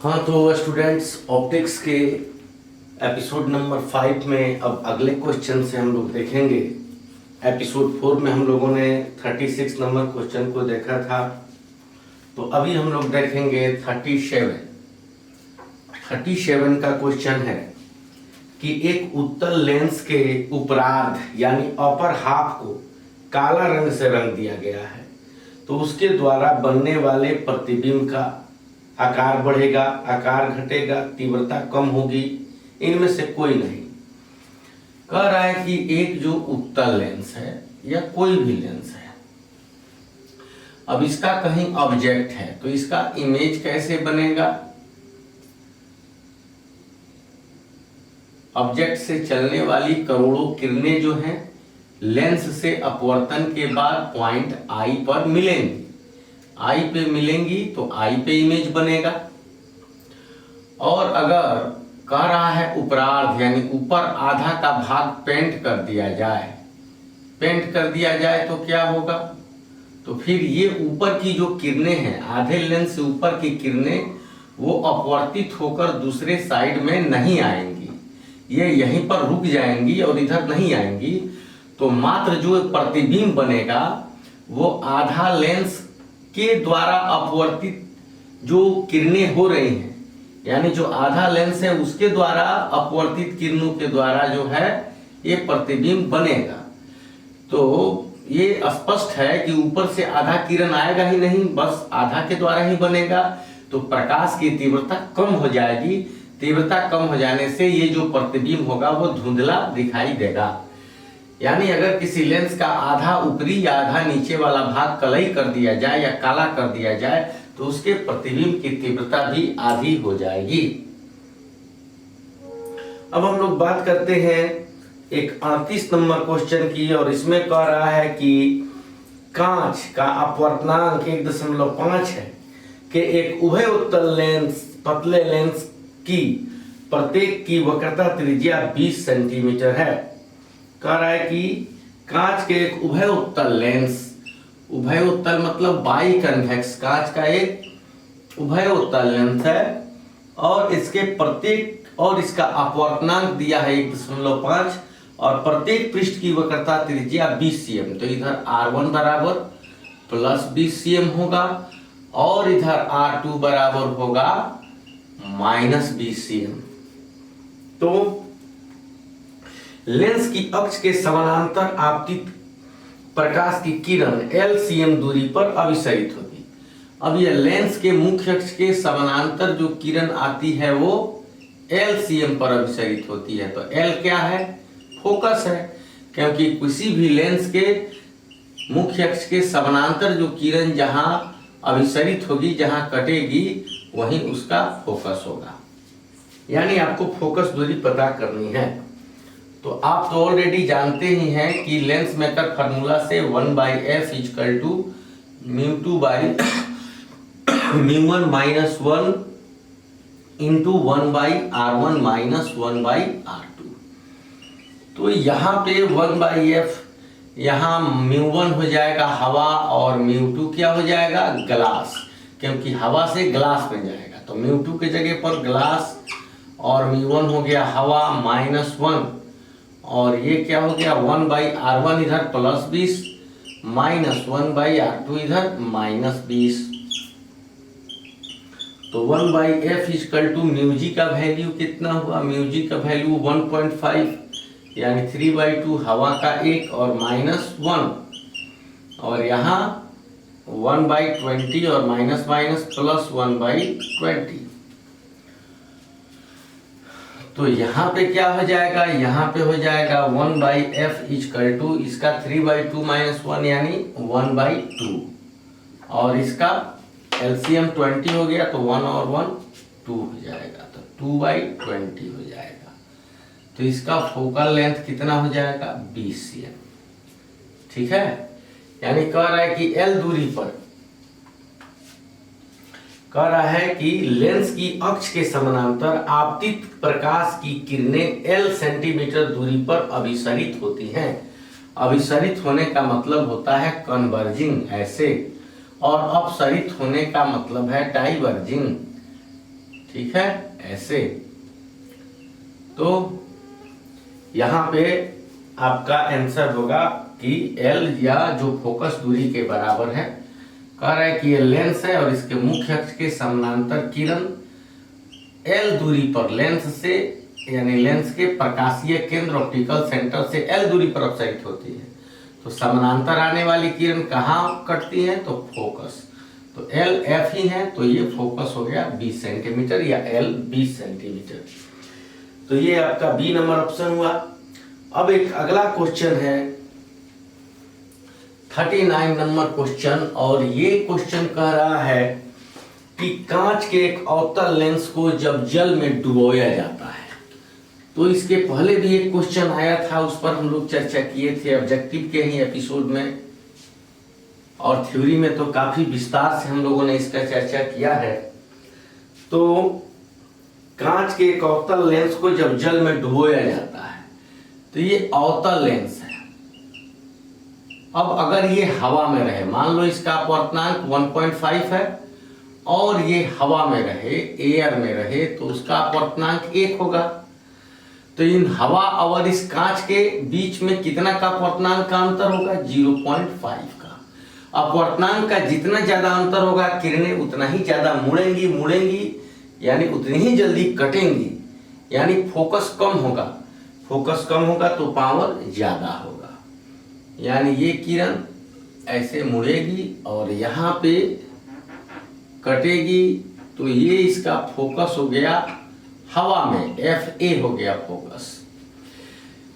हाँ तो students, optics के एपिसोड नंबर 5 में अब अगले क्वेश्चन से हम लोग देखेंगे। एपिसोड 4 में हम लोगों ने 36 नंबर क्वेश्चन को देखा था, तो अभी हम लोग देखेंगे 37 का क्वेश्चन है कि एक उत्तल लेंस के उपरार्ध यानी अपर हाफ को काला रंग से रंग दिया गया है, तो उसके द्वारा बनने वाले प्रतिबिंब का आकार बढ़ेगा, आकार घटेगा, तीव्रता कम होगी, इनमें से कोई नहीं। कह रहा है कि एक जो उत्तल लेंस है या कोई भी लेंस है, अब इसका कहीं ऑब्जेक्ट है तो इसका इमेज कैसे बनेगा। ऑब्जेक्ट से चलने वाली करोड़ों किरणें जो हैं लेंस से अपवर्तन के बाद पॉइंट आई पर मिलेंगी, आई पे मिलेंगी तो आई पे इमेज बनेगा। और अगर कह रहा है उपरार्ध यानी ऊपर आधा का भाग पेंट कर दिया जाए, पेंट कर दिया जाए तो क्या होगा, तो फिर ये ऊपर की जो किरणें हैं, आधे लेंस से ऊपर की किरणें, वो अपवर्तित होकर दूसरे साइड में नहीं आएंगी, ये यहीं पर रुक जाएंगी और इधर नहीं आएंगी। तो मात्र जो प्रतिबिंब बनेगा वो आधा लेंस के द्वारा अपवर्तित जो किरणें हो रही हैं, यानी जो आधा लेंस है उसके द्वारा अपवर्तित किरणों के द्वारा जो है ये प्रतिबिंब बनेगा। तो ये स्पष्ट है कि ऊपर से आधा किरण आएगा ही नहीं, बस आधा के द्वारा ही बनेगा, तो प्रकाश की तीव्रता कम हो जाएगी। तीव्रता कम हो जाने से ये जो प्रतिबिंब होगा वो धुंधला दिखाई देगा। यानी अगर किसी लेंस का आधा ऊपरी या आधा नीचे वाला भाग कलई कर दिया जाए या काला कर दिया जाए तो उसके प्रतिबिंब की तीव्रता भी आधी हो जाएगी। अब हम लोग बात करते हैं एक 38 नंबर क्वेश्चन की, और इसमें कह रहा है कि कांच का अपवर्तनांक 1.5 है कि एक उभय उत्तल लेंस पतले लेंस की प्रत्येक की वक्रता त्रिज्या 20 सेंटीमीटर है। कह रहा है कि कांच के एक उभय उत्तल लेंस, उभय उत्तल मतलब बाई कन्वेक्स, कांच का एक उभय उत्तल लेंस है और इसके प्रत्येक और इसका अपवर्तनांक दिया है 1.5 और प्रत्येक पृष्ठ की वक्रता त्रिज्या 20 cm। तो इधर R1 बराबर प्लस 20 cm होगा और इधर R2 बराबर होगा माइनस 20 cm। तो लेंस की अक्ष के समानांतर आपतित प्रकाश की किरण LCM दूरी पर अभिसरित होगी। अब यह लेंस के मुख्य अक्ष के समानांतर जो किरण आती है वो LCM पर अभिसरित होती है। तो L क्या है, फोकस है, क्योंकि किसी भी लेंस के मुख्य अक्ष के समानांतर जो किरण जहां अभिसरित होगी, जहां कटेगी, वहीं उसका फोकस होगा। यानी आपको फोकस दूरी पता करनी है। तो आप तो ऑलरेडी जानते ही हैं कि लेंस मेकर फार्मूला से 1/f = μ2 μ1 - 1 × 1/r1 - 1/r2। तो यहाँ पे 1/f, यहाँ μ1 हो जाएगा हवा और μ2 क्या हो जाएगा, ग्लास, क्योंकि हवा से ग्लास में जाएगा। तो μ2 के जगह पर ग्लास और μ1 हो गया हवा -1, और ये क्या हो गया 1/r1 इधर +20 -1/r2 इधर -20। तो 1/f = μg का वैल्यू कितना हुआ, μg का वैल्यू 1.5 यानी 3/2 हवा का 1 और -1, और यहाँ 1/20 और माइनस प्लस 1/20। तो यहाँ पे क्या हो जाएगा, यहाँ पे हो जाएगा 1/f = इसका 3/2 - 1 यानी 1/2, और इसका LCM 20 हो गया तो 1 और 1 2 हो जाएगा, तो 2/20 हो जाएगा। तो इसका फोकल लेंथ कितना हो जाएगा, 20 cm। ठीक है, यानी कह रहा है कि L दूरी पर कह रहा है कि लेंस की अक्ष के समानांतर आपतित प्रकाश की किरणें L सेंटीमीटर दूरी पर अभिसरित होती हैं। अभिसरित होने का मतलब होता है कन्वर्जिंग ऐसे, और अपसरित होने का मतलब है डाइवर्जिंग। ठीक है, ऐसे। तो यहाँ पे आपका आंसर होगा कि L या जो फोकस दूरी के बराबर है। कह रहा है कि ये लेंस है और इसके मुख्य अक्ष के समानांतर किरण L दूरी पर लेंस से यानी लेंस के प्रकाशीय केंद्र ऑप्टिकल सेंटर से L दूरी पर अपसरित होती है। तो समानांतर आने वाली किरण कहाँ कटती है? तो फोकस। तो L F ही है, तो ये फोकस हो गया 20 सेंटीमीटर या L 20 सेंटीमीटर। तो ये आपका बी नंबर ऑप्शन हुआ। अब एक अगला क्वेश्चन है 39 नंबर क्वेश्चन, और ये क्वेश्चन कह रहा है कि कांच के एक अवतल लेंस को जब जल में डुबोया जाता है। तो इसके पहले भी एक क्वेश्चन आया था, उस पर हम लोग चर्चा किए थे ऑब्जेक्टिव के ही एपिसोड में, और थ्योरी में तो काफी विस्तार से हम लोगों ने इसका चर्चा किया है। तो कांच के एक अवतल लेंस को जब जल में डुबोया जाता है, तो ये अवतल लेंस है। अब अगर ये हवा में रहे, मान लो इसका अपवर्तनांक 1.5 है और ये हवा में रहे, एयर में रहे, तो उसका अपवर्तनांक 1 होगा। तो इन हवा और इस कांच के बीच में कितना का अपवर्तनांक का अंतर होगा? 0.5 का। अपवर्तनांक का जितना ज्यादा अंतर होगा, किरणें उतना ही ज्यादा मुड़ेंगी, यानी उतनी ही जल्दी कटेंगी, यानी फोकस कम होगा। फोकस कम होगा तो पावर ज्यादा होगा, यानी ये किरण ऐसे मुड़ेगी और यहाँ पे कटेगी। तो ये इसका फोकस हो गया हवा में, FA हो गया फोकस।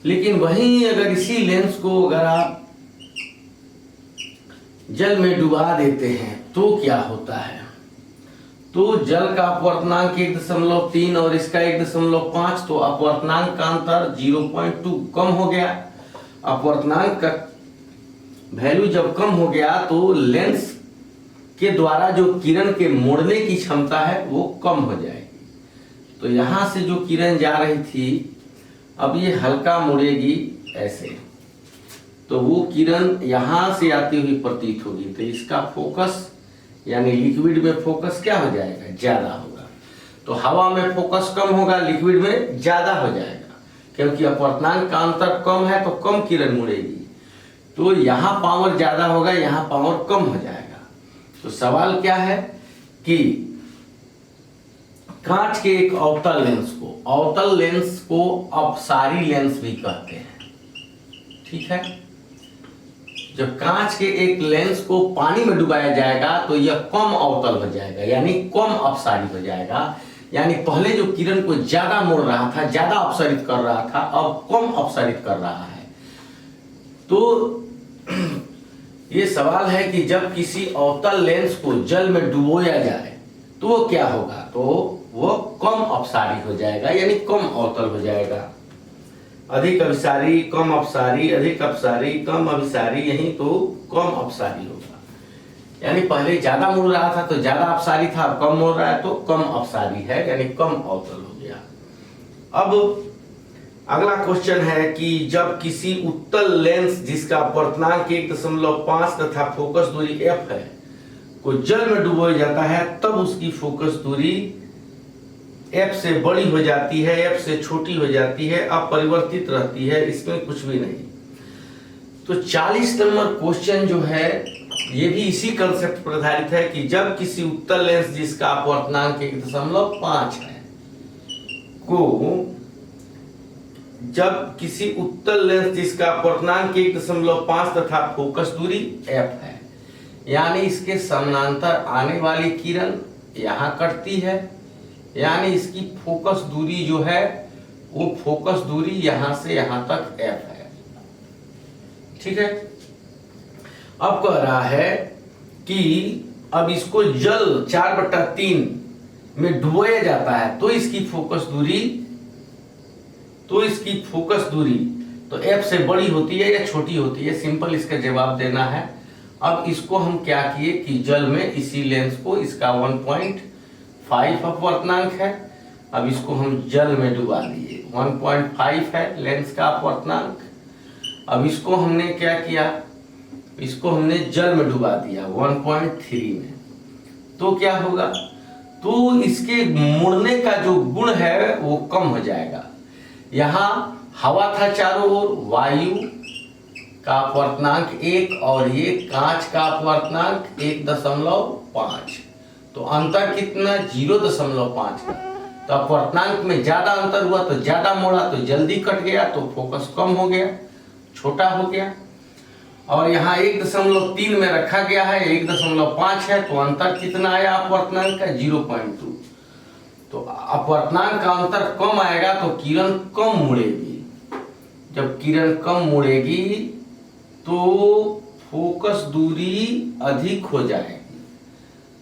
लेकिन वहीं अगर इसी लेंस को अगर आप जल में डुबा देते हैं तो क्या होता है? तो जल का अपवर्तनांक 1.3 और इसका 1.5, तो अपवर्तनांक का अंतर 0.2 कम हो गया। अपवर्तनांक का वैल्यू जब कम हो गया तो लेंस के द्वारा जो किरण के मोड़ने की क्षमता है वो कम हो जाएगी। तो यहां से जो किरण जा रही थी, अब ये हल्का मुड़ेगी ऐसे, तो वो किरण यहां से आती हुई प्रतीत होगी। तो इसका फोकस यानी लिक्विड में फोकस क्या हो जाएगा? ज्यादा होगा। तो हवा में फोकस कम होगा, लिक्विड में ज्यादा हो जाएगा, क्योंकि अपवर्तनांक का अंतर कम है तो कम किरण मुड़ेगी। तो यहाँ पावर ज्यादा होगा, यहाँ पावर कम हो जाएगा। तो सवाल क्या है कि कांच के एक अवतल लेंस को अपसारी लेंस भी कहते हैं, ठीक है। जब कांच के एक लेंस को पानी में डुबाया जाएगा तो यह कम अवतल हो जाएगा, यानी कम अपसारी हो जाएगा। यानी पहले जो किरण को ज्यादा मोड़ रहा था, ज्यादा अपसारित कर रहा था, अब कम अपसारित कर रहा है। तो ये सवाल है कि जब किसी अवतल लेंस को जल में डुबोया जाए तो वो क्या होगा? तो वो कम अपसारी हो जाएगा, यानी कम अवतल हो जाएगा। अधिक अभिसारी, कम अपसारी, अधिक अपसारी, कम अभिसारी, यही तो कम अपसारी होगा। यानी पहले ज्यादा मुड़ रहा था तो ज्यादा अपसारी था, अब कम मुड़ रहा है तो कम अपसारी है, यानी कम अवतल हो गया। अब अगला क्वेश्चन है कि जब किसी उत्तल लेंस जिसका अपवर्तनांक 1.5 तथा फोकस दूरी F है को जल में डुबोया जाता है, तब उसकी फोकस दूरी F से बड़ी हो जाती है, F से छोटी हो जाती है, अपरिवर्तित रहती है, इसमें कुछ भी नहीं। तो 40 नंबर क्वेश्चन जो है ये भी इसी कंसेप्ट पर आधारित है कि जब किसी उत्तल लेंस जिसका अपवर्तनांक 1.5 है को जब किसी उत्तल लेंस जिसका अपवर्तनांक 1.5 तथा फोकस दूरी F है, यानी इसके समानांतर आने वाली किरण यहाँ कटती है, यानी इसकी फोकस दूरी जो है वो फोकस दूरी यहां से यहां तक F है, ठीक है। अब कह रहा है कि अब इसको जल 4/3 में डुबोया जाता है तो इसकी फोकस दूरी तो F से बड़ी होती है या छोटी होती है? सिंपल इसका जवाब देना है। अब इसको हम क्या किए कि जल में इसी लेंस को, इसका 1.5 अपवर्तनांक है, अब इसको हम जल में डुबा दिए। 1.5 है लेंस का अपवर्तनांक। अब इसको हमने क्या किया, इसको हमने जल में डुबा दिया 1.3 में। तो क्या होगा, तो इसके मुड़ने का जो गुण है वो कम हो जाएगा। यहाँ हवा था चारों ओर, वायु का अपवर्तनांक 1 और ये कांच का अपवर्तनांक 1.5, तो अंतर कितना 0.5 का। तो अपवर्तनांक में ज्यादा अंतर हुआ तो ज्यादा मोड़ा तो जल्दी कट गया, तो फोकस कम हो गया, छोटा हो गया। और यहाँ 1.3 में रखा गया है, 1.5 है, तो अंतर कितना आया अपवर्तनांक का 0.2। तो अपवर्तनांक का अंतर कम आएगा तो किरण कम मुड़ेगी। जब किरण कम मुड़ेगी तो फोकस दूरी अधिक हो जाएगी।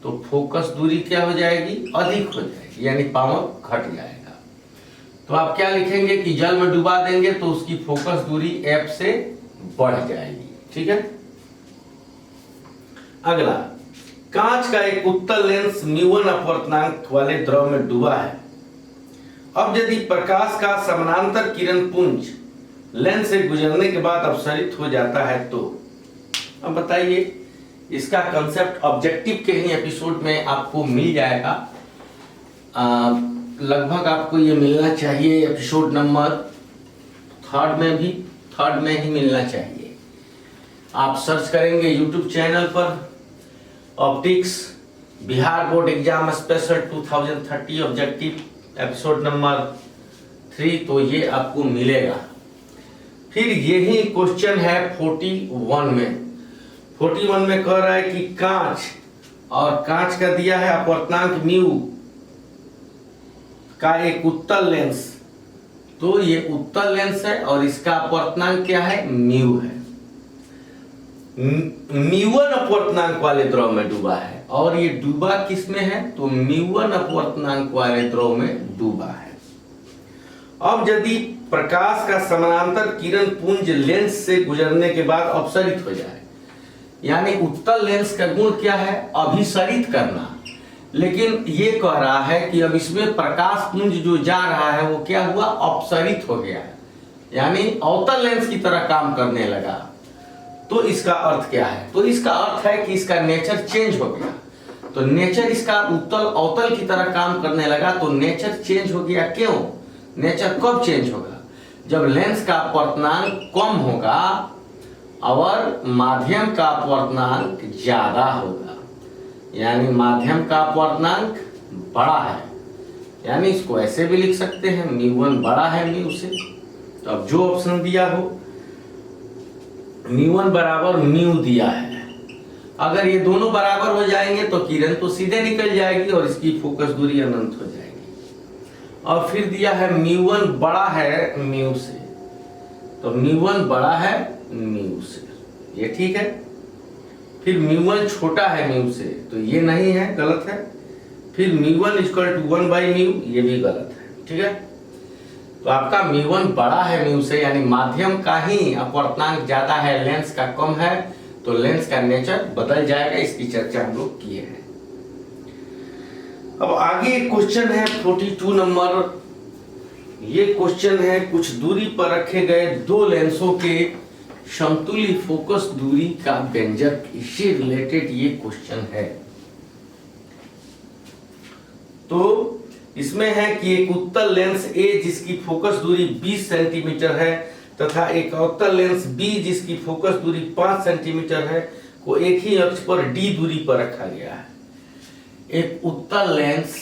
तो फोकस दूरी क्या हो जाएगी, अधिक हो जाएगी, यानी पावर घट जाएगा। तो आप क्या लिखेंगे कि जल में डुबा देंगे तो उसकी फोकस दूरी f से बढ़ जाएगी। ठीक है। अगला, कांच का एक उत्तल लेंस μ1 अपवर्तनांक वाले द्रव में डूबा है। अब यदि प्रकाश का समानांतर किरण पुंज लेंस से गुजरने के बाद अपसरित हो जाता है तो, अब बताइए, इसका कंसेप्ट ऑब्जेक्टिव के ही एपिसोड में आपको मिल जाएगा। लगभग आपको ये मिलना चाहिए एपिसोड नंबर 3 में ही मिलना चाहिए। आप सर्च करेंगे यूट्यूब चैनल पर optics Bihar board exam special 2030 objective episode number 3, तो ये आपको मिलेगा। फिर यही क्वेश्चन है 41 में। 41 में कह रहा है कि कांच, और कांच का दिया है अपवर्तनांक म्यू का एक उत्तल लेंस, तो ये उत्तल लेंस है और इसका अपवर्तनांक क्या है, म्यू है। μ1 अपवर्तनांक वाले द्रव में डूबा है, और ये डूबा किस में है, तो μ1 अपवर्तनांक वाले द्रव में डूबा है। अब यदि प्रकाश का समानांतर किरण पुंज लेंस से गुजरने के बाद अपसरित हो जाए, यानी उत्तल लेंस का गुण क्या है, अभिसरित करना, लेकिन ये कह रहा है कि अब इसमें प्रकाश पुंज जो जा रहा है वो क्या हुआ, अपसरित हो गया है, यानी अवतल लेंस की तरह काम करने लगा। तो इसका अर्थ क्या है, तो इसका अर्थ है कि इसका नेचर चेंज हो गया। तो नेचर इसका उत्तल अवतल की तरह काम करने लगा, तो नेचर चेंज हो गया। क्यों, नेचर कब चेंज होगा, जब लेंस का अपवर्तनांक कम होगा और माध्यम का अपवर्तनांक ज्यादा होगा, यानी माध्यम का अपवर्तनांक बड़ा है, यानी इसको ऐसे भी लिख सकते हैं μ1 बड़ा है म्यू से। तो अब जो ऑप्शन दिया हो, μ1 बराबर म्यू दिया है, अगर ये दोनों बराबर हो जाएंगे तो किरण तो सीधे निकल जाएगी और इसकी फोकस दूरी अनंत हो जाएगी। और फिर दिया है μ1 बड़ा है म्यू से, तो μ1 बड़ा है म्यू से, ये ठीक है। फिर μ1 छोटा है म्यू से, तो ये नहीं है, गलत है। फिर μ1 = 1/μ, ये भी गलत है। ठीक है। तो आपका μ1 बड़ा है म्यू से, यानी माध्यम का ही अपवर्तनांक ज्यादा है, लेंस का कम है, तो लेंस का नेचर बदल जाएगा। इसकी चर्चा हम लोग किए हैं। अब आगे एक क्वेश्चन है 42 नंबर। ये क्वेश्चन है, कुछ दूरी पर रखे गए दो लेंसों के समतुल्य फोकस दूरी का व्यंजक, इससे रिलेटेड ये क्वेश्चन है। तो इसमें है कि एक उत्तल लेंस A जिसकी फोकस दूरी 20 सेंटीमीटर है तथा एक अवतल लेंस B जिसकी फोकस दूरी 5 सेंटीमीटर है को एक ही अक्ष पर D दूरी पर रखा गया है। एक उत्तल लेंस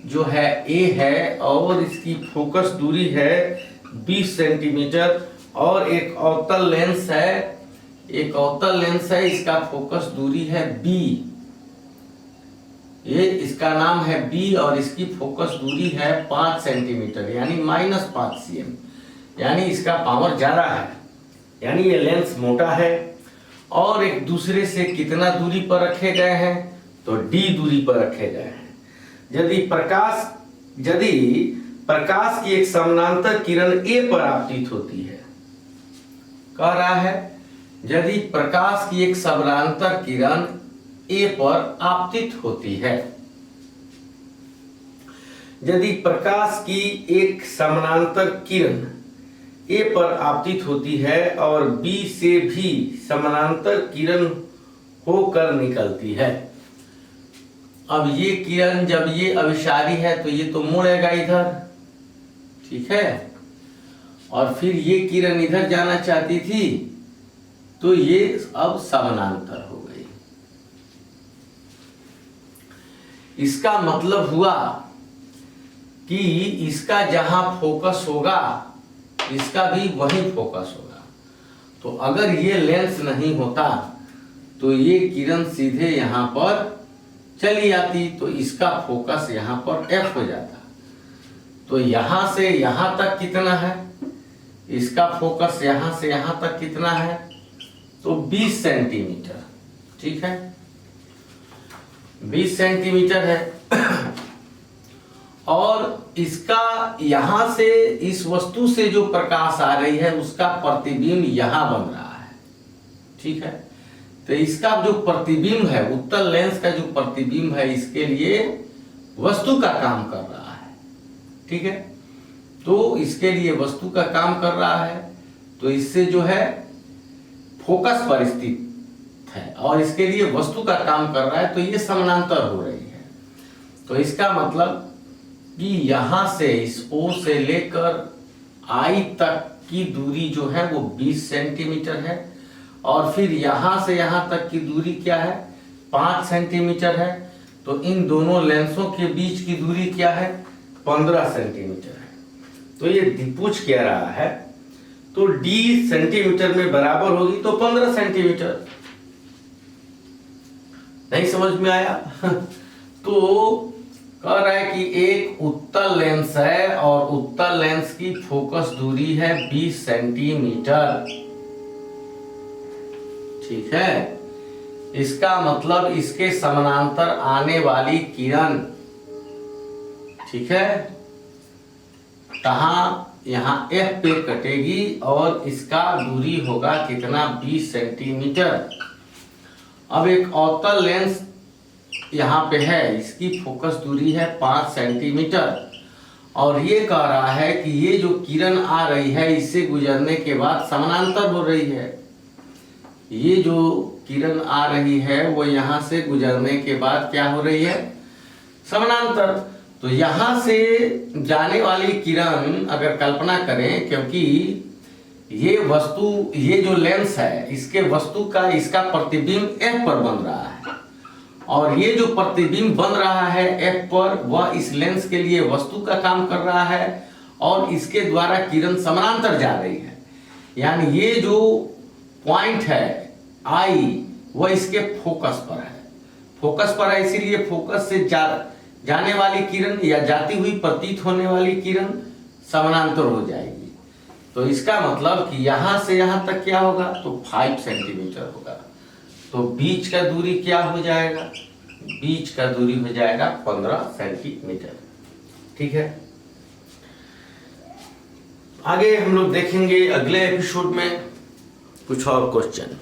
जो है A है और इसकी फोकस दूरी है 20 सेंटीमीटर, और एक अवतल लेंस है, इसका फोकस दूरी है B, ये इसका नाम है B और इसकी फोकस दूरी है 5 सेंटीमीटर, यानी -5 cm, यानी इसका पावर ज्यादा है, यानी ये लेंस मोटा है। और एक दूसरे से कितना दूरी पर रखे गए हैं, तो D दूरी पर रखे गए हैं। यदि प्रकाश की एक समानांतर किरण A पर आपतित होती है, कह रहा है यदि प्रकाश की एक समानांतर किरण A पर आपतित होती है, यदि प्रकाश की एक समानांतर किरण A पर आपतित होती है और B से भी समानांतर किरण होकर निकलती है, अब ये किरण जब ये अभिसारी है तो ये तो मुड़ेगा इधर, ठीक है, और फिर ये किरण इधर जाना चाहती थी तो ये अब समानांतर हो गई। इसका मतलब हुआ कि इसका जहां फोकस होगा इसका भी वही फोकस होगा। तो अगर ये लेंस नहीं होता तो ये किरण सीधे यहां पर चली आती, तो इसका फोकस यहां पर F हो जाता। तो यहां से यहां तक कितना है, इसका फोकस यहां से यहां तक कितना है, तो 20 सेंटीमीटर, ठीक है, 20 सेंटीमीटर है। और इसका यहां से इस वस्तु से जो प्रकाश आ रही है उसका प्रतिबिंब यहां बन रहा है, ठीक है। तो इसका जो प्रतिबिंब है, उत्तल लेंस का जो प्रतिबिंब है, इसके लिए वस्तु का काम कर रहा है, ठीक है। तो इसके लिए वस्तु का काम कर रहा है, तो इससे जो है फोकस पर स्थित है और इसके लिए वस्तु का काम कर रहा है, तो ये समानांतर हो रही है। तो इसका मतलब कि यहां से इस O से लेकर I तक की दूरी जो है वो 20 सेंटीमीटर है, और फिर यहां से यहां तक की दूरी क्या है, 5 सेंटीमीटर है। तो इन दोनों लेंसों के बीच की दूरी क्या है, 15 सेंटीमीटर है। तो ये पूछ कह रहा है तो D सेंटीमीटर में बराबर होगी तो 15 सेंटीमीटर। नहीं समझ में आया? तो कह रहा है कि एक उत्तल लेंस है और उत्तल लेंस की फोकस दूरी है 20 सेंटीमीटर, ठीक है। इसका मतलब इसके समानांतर आने वाली किरण, ठीक है, कहां, यहां F पे कटेगी और इसका दूरी होगा कितना, 20 सेंटीमीटर। अब एक अवतल लेंस यहाँ पे है, इसकी फोकस दूरी है 5 सेंटीमीटर, और ये कह रहा है कि ये जो किरण आ रही है इससे गुजरने के बाद समानांतर हो रही है। ये जो किरण आ रही है वो यहाँ से गुजरने के बाद क्या हो रही है, समानांतर। तो यहाँ से जाने वाली किरण अगर कल्पना करें, क्योंकि ये वस्तु, ये जो लेंस है इसके वस्तु का, इसका प्रतिबिंब F पर बन रहा है, और ये जो प्रतिबिंब बन रहा है F पर वह इस लेंस के लिए वस्तु का काम कर रहा है और इसके द्वारा किरण समानांतर जा रही है। यानी ये जो पॉइंट है I वह इसके फोकस पर है, फोकस पर है, इसीलिए फोकस से जाने वाली किरण या जाती हुई प्रतीत होने वाली किरण समानांतर हो जाएगी। तो इसका मतलब कि यहां से यहां तक क्या होगा, तो 5 सेंटीमीटर होगा। तो बीच का दूरी क्या हो जाएगा, बीच का दूरी हो जाएगा 15 सेंटीमीटर, ठीक है। आगे हम लोग देखेंगे अगले एपिसोड में कुछ और क्वेश्चन।